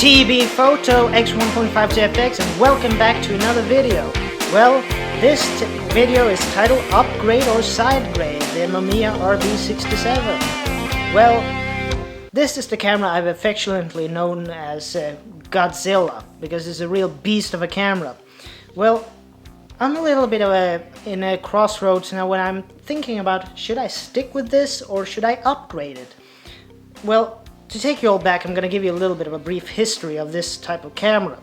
T.B.Photo X1.5 and welcome back to another video. Well, this video is titled Upgrade or Sidegrade, the Mamiya RB-67. Well, this is the camera I've affectionately known as Godzilla, because it's a real beast of a camera. Well, I'm a little bit in a crossroads now when I'm thinking about, should I stick with this or should I upgrade it? Well, to take you all back, I'm going to give you a little bit of a brief history of this type of camera.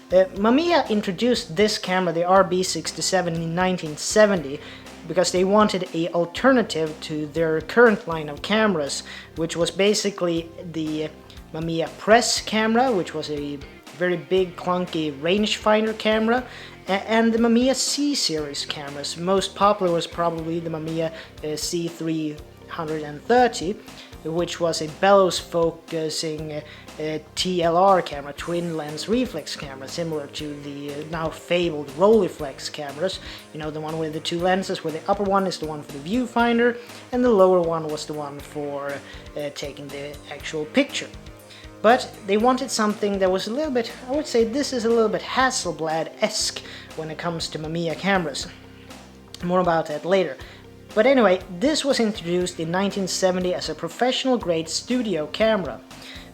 Mamiya introduced this camera, the RB-67, in 1970 because they wanted an alternative to their current line of cameras, which was basically the Mamiya Press camera, which was a very big, clunky rangefinder camera, and the Mamiya C-series cameras. Most popular was probably the Mamiya C330, which was a bellows focusing TLR camera, twin lens reflex camera, similar to the now fabled Rolleiflex cameras. You know, the one with the two lenses, where the upper one is the one for the viewfinder and the lower one was the one for taking the actual picture. But they wanted something that was a little bit, I would say this is a little bit Hasselblad-esque when it comes to Mamiya cameras. More about that later. But anyway, this was introduced in 1970 as a professional grade studio camera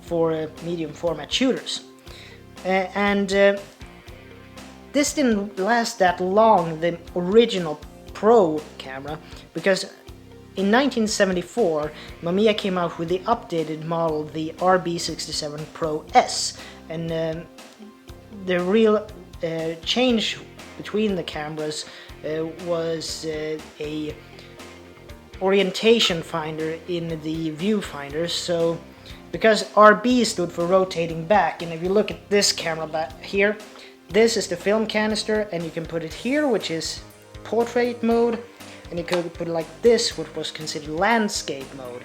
for medium format shooters. This didn't last that long, the original Pro camera, because in 1974 Mamiya came out with the updated model, the RB-67 Pro S, and the real change between the cameras was a orientation finder in the viewfinder. So because RB stood for rotating back, and if you look at this camera back here, this is the film canister, and you can put it here, which is portrait mode, and you could put it like this, which was considered landscape mode.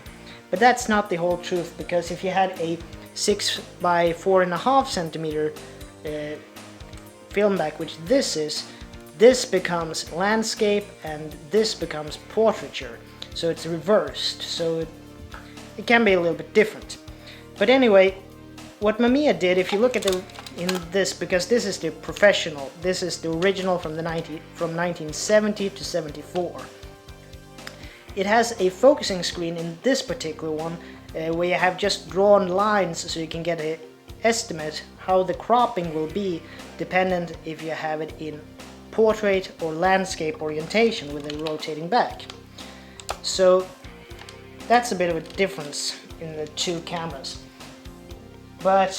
But that's not the whole truth, because if you had a 6 by 4.5 centimeter film back, which this is, this becomes landscape and this becomes portraiture. So it's reversed, so it can be a little bit different. But anyway, what Mamiya did, if you look at this, because this is the professional, this is the original from 1970 to 74. It has a focusing screen in this particular one, where you have just drawn lines, so you can get an estimate how the cropping will be, dependent if you have it in portrait or landscape orientation with a rotating back. So that's a bit of a difference in the two cameras. But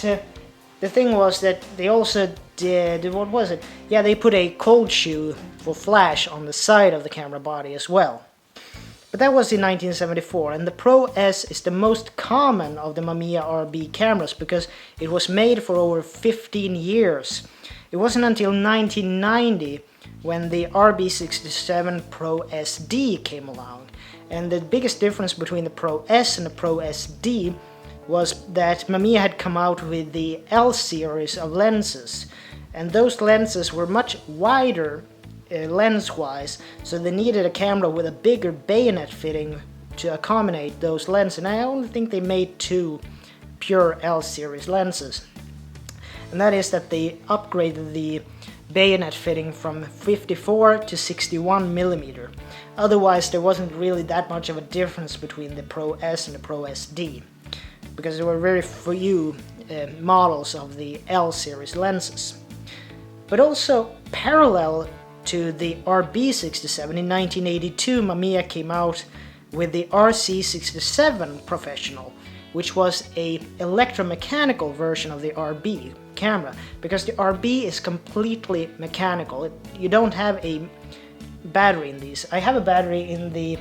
the thing was that they also did, what was it? Yeah, they put a cold shoe for flash on the side of the camera body as well. But that was in 1974, and the Pro S is the most common of the Mamiya RB cameras because it was made for over 15 years. It wasn't until 1990 when the RB-67 Pro SD came along. And the biggest difference between the Pro S and the Pro SD was that Mamiya had come out with the L series of lenses. And those lenses were much wider lens-wise, so they needed a camera with a bigger bayonet fitting to accommodate those lenses. And I only think they made two pure L series lenses. And that is that they upgraded the bayonet fitting from 54 to 61 millimeter. Otherwise, there wasn't really that much of a difference between the Pro S and the Pro SD, because there were very few models of the L series lenses. But also, parallel to the RB-67, in 1982 Mamiya came out with the RC-67 Professional, which was a electromechanical version of the RB camera, because the RB is completely mechanical. You don't have a battery in these. I have a battery in the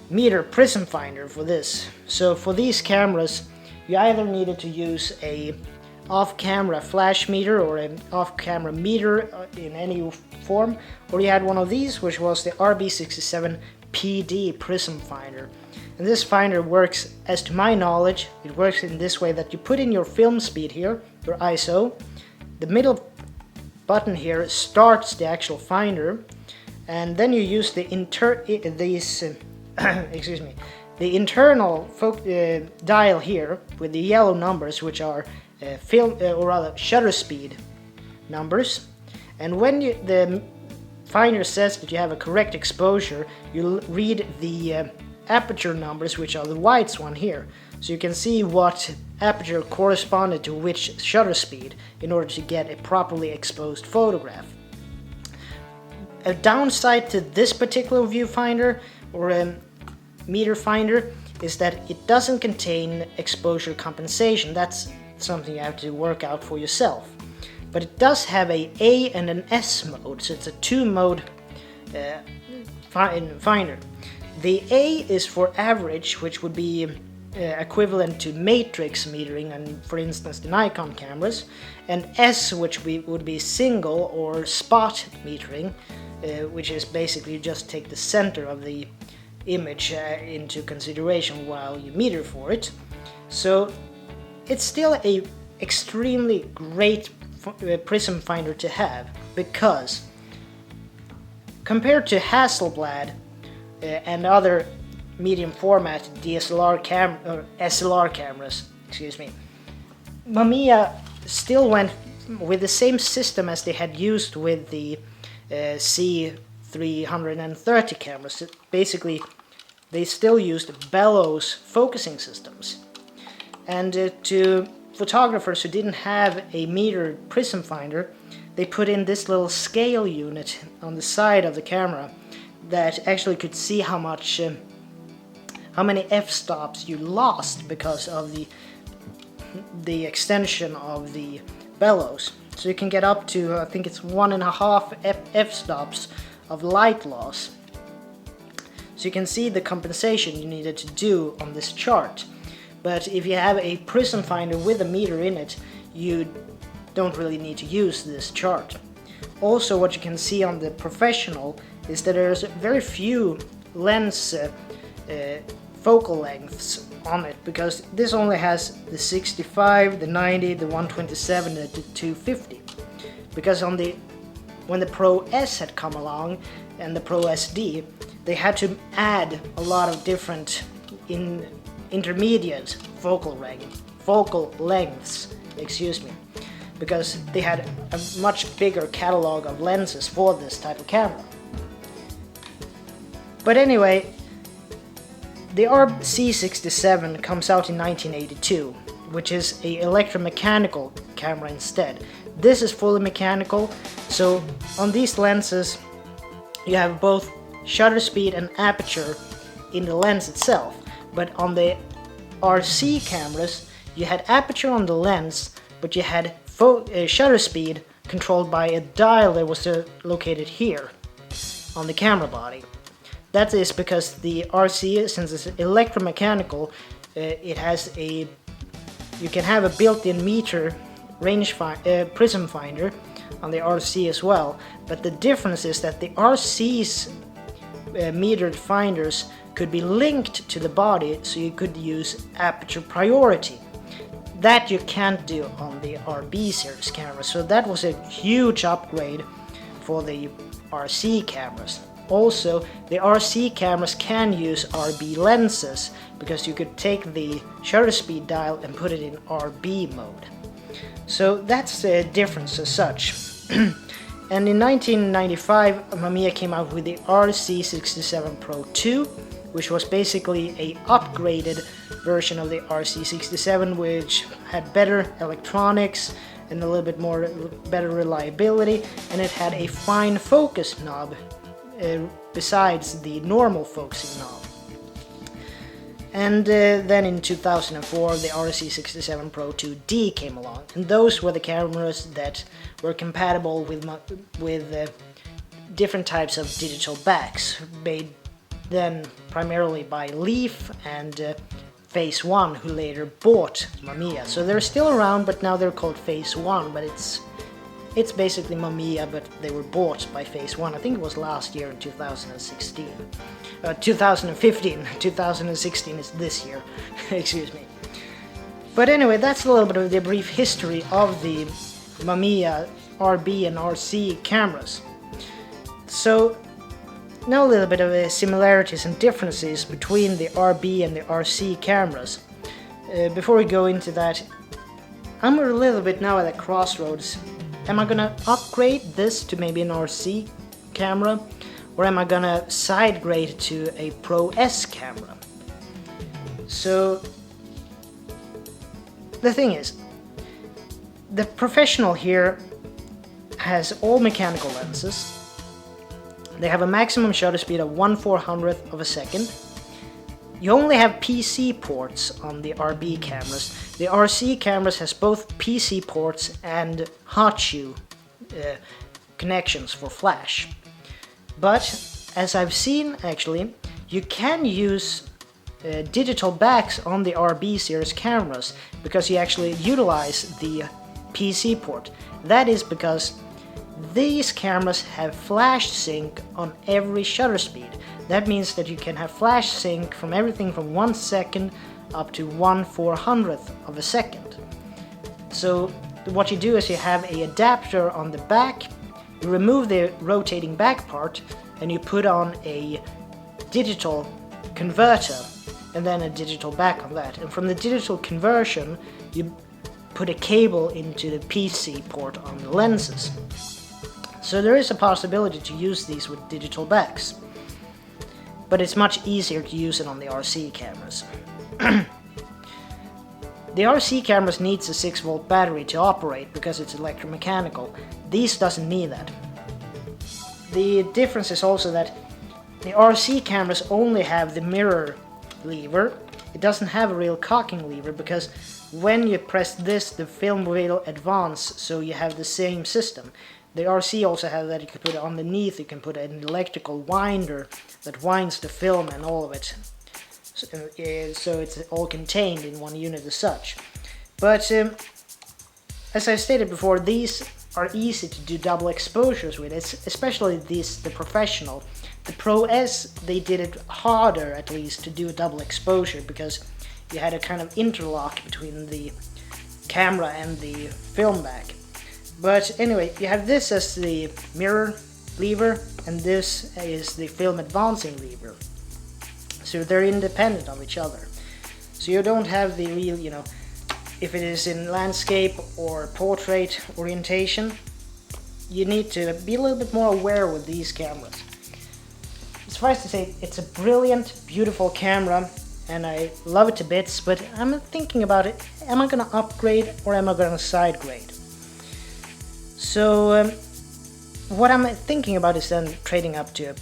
meter prism finder for this. So for these cameras, you either needed to use a off-camera flash meter or an off-camera meter in any form, or you had one of these, which was the RB-67 PD prism finder. And this finder works, as to my knowledge, it works in this way that you put in your film speed here, your ISO, the middle button here starts the actual finder, and then you use the the internal dial here with the yellow numbers, which are or rather shutter speed numbers, and when the finder says that you have a correct exposure, you'll read the aperture numbers, which are the whites one here, so you can see what aperture corresponded to which shutter speed in order to get a properly exposed photograph. A downside to this particular viewfinder or meter finder is that it doesn't contain exposure compensation. That's something you have to work out for yourself. But it does have a A and an S mode, so it's a two-mode finder. The A is for average, which would be equivalent to matrix metering and, for instance, the Nikon cameras, and S, which would be single or spot metering, which is basically you just take the center of the image into consideration while you meter for it. So it's still a extremely great prism finder to have, because compared to Hasselblad and other medium format DSLR or SLR cameras, Mamiya still went with the same system as they had used with the C330 cameras. Basically, they still used bellows focusing systems. And to photographers who didn't have a metered prism finder, they put in this little scale unit on the side of the camera that actually could see how many f-stops you lost because of the extension of the bellows. So you can get up to, I think it's 1.5 f-stops of light loss. So you can see the compensation you needed to do on this chart. But if you have a prism finder with a meter in it, you don't really need to use this chart. Also, what you can see on the professional is that there's very few lens focal lengths on it, because this only has the 65, the 90, the 127, and the 250. Because when the Pro S had come along and the Pro SD, they had to add a lot of different intermediate focal lengths, because they had a much bigger catalog of lenses for this type of camera. But anyway, the RB-67 comes out in 1982, which is a electromechanical camera instead. This is fully mechanical, so on these lenses you have both shutter speed and aperture in the lens itself. But on the RC cameras, you had aperture on the lens, but you had shutter speed controlled by a dial that was located here on the camera body. That is because the RC, since it's electromechanical, you can have a built-in meter prism finder on the RC as well. But the difference is that the RC's metered finders could be linked to the body, so you could use aperture priority. That you can't do on the RB series camera, so that was a huge upgrade for the RC cameras. Also, the RC cameras can use RB lenses, because you could take the shutter speed dial and put it in RB mode. So that's the difference as such. And in 1995, Mamiya came out with the RC-67 Pro 2, which was basically a upgraded version of the RC-67, which had better electronics and a little bit better reliability, and it had a fine focus knob besides the normal focusing knob. And then in 2004, the RC-67 Pro 2D came along, and those were the cameras that were compatible with different types of digital backs, made then primarily by Leaf and Phase 1, who later bought Mamiya. So they're still around, but now they're called Phase 1, but it's basically Mamiya, but they were bought by Phase 1. I think it was last year in 2016. 2015. 2016 is this year. Excuse me. But anyway, that's a little bit of the brief history of the Mamiya RB and RC cameras. So know a little bit of the similarities and differences between the RB and the RC cameras. Before we go into that, I'm a little bit now at a crossroads. Am I gonna upgrade this to maybe an RC camera, or am I gonna side grade to a Pro S camera? So the thing is, the Professional here has all mechanical lenses. They have a maximum shutter speed of 1/400th of a second. You only have PC ports on the RB cameras. The RC cameras has both PC ports and hot shoe connections for flash. But as I've seen, actually, you can use digital backs on the RB series cameras because you actually utilize the PC port. That is because these cameras have flash sync on every shutter speed. That means that you can have flash sync from everything from 1 second up to 1/400th of a second. So what you do is you have an adapter on the back, you remove the rotating back part, and you put on a digital converter and then a digital back on that. And from the digital conversion, you put a cable into the PC port on the lenses. So there is a possibility to use these with digital backs, but it's much easier to use it on the RC cameras. The RC cameras needs a 6-volt battery to operate because it's electromechanical. These doesn't need that. The difference is also that the RC cameras only have the mirror lever. It doesn't have a real cocking lever because when you press this, the film will advance, so you have the same system. The RC also has that you can put it underneath, you can put an electrical winder that winds the film and all of it. So it's all contained in one unit as such. But as I stated before, these are easy to do double exposures with, especially the Professional. The Pro S, they did it harder at least to do a double exposure because you had a kind of interlock between the camera and the film back. But anyway, you have this as the mirror lever and this is the film advancing lever. So they're independent of each other. So you don't have the real, if it is in landscape or portrait orientation, you need to be a little bit more aware with these cameras. Suffice to say, it's a brilliant, beautiful camera and I love it to bits, but I'm thinking about it, am I going to upgrade or am I going to side grade? So what I'm thinking about is then trading up to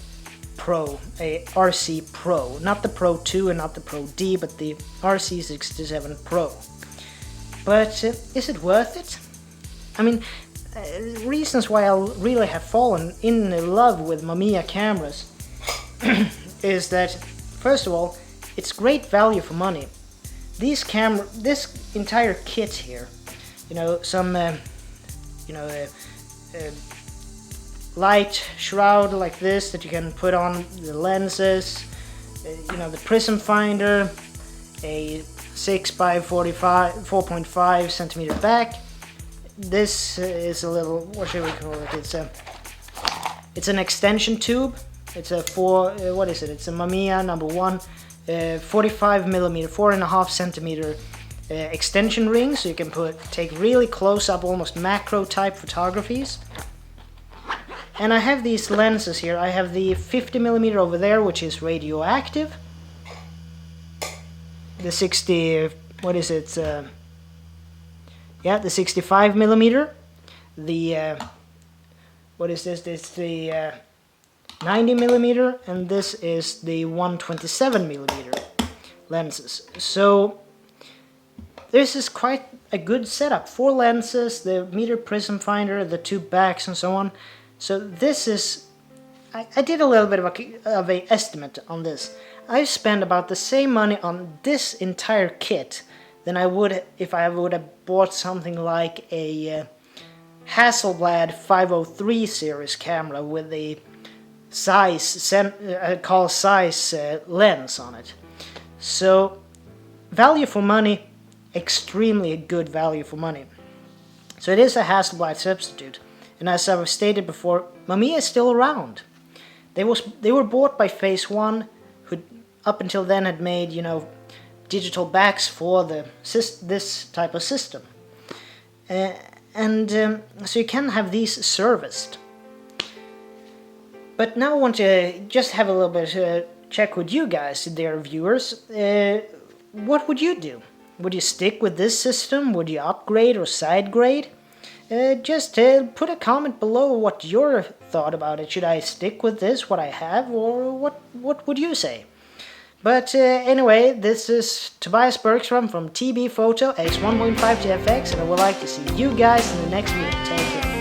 a RC Pro, not the Pro 2 and not the Pro D, but the RC-67 Pro. But is it worth it? I mean, reasons why I really have fallen in love with Mamiya cameras is that, first of all, it's great value for money. This entire kit here, some light shroud like this that you can put on the lenses, the prism finder, a 6 by 4.5 centimeter back. This is a little, what should we call it? It's an extension tube. It's a It's a Mamiya #1, 45 millimeter, 4.5 centimeter extension ring, so you can take really close up, almost macro type photographies. And I have these lenses here. I have the 50 millimeter over there, which is radioactive. The 60, the 65 millimeter. The It's the 90 millimeter, and this is the 127 millimeter lenses. So this is quite a good setup. 4 lenses, the meter prism finder, the 2 backs, and so on. So this is, I did a little bit of a estimate on this. I've spent about the same money on this entire kit than I would if I would have bought something like a Hasselblad 503 series camera with a size lens on it. So value for money, extremely good value for money. So it is a Hasselblad substitute, and as I've stated before, Mamiya is still around. they were bought by Phase One, who up until then had made, you know, digital backs for this type of system, so you can have these serviced. But now I want to just have a little bit check with you guys, dear viewers. What would you do? Would you stick with this system? Would you upgrade or sidegrade? Just put a comment below what your thought about it. Should I stick with this, what I have, or what would you say? But anyway, this is Tobias Bergstrom from T.B.Photo X1.5 to FX, and I would like to see you guys in the next video. Take care.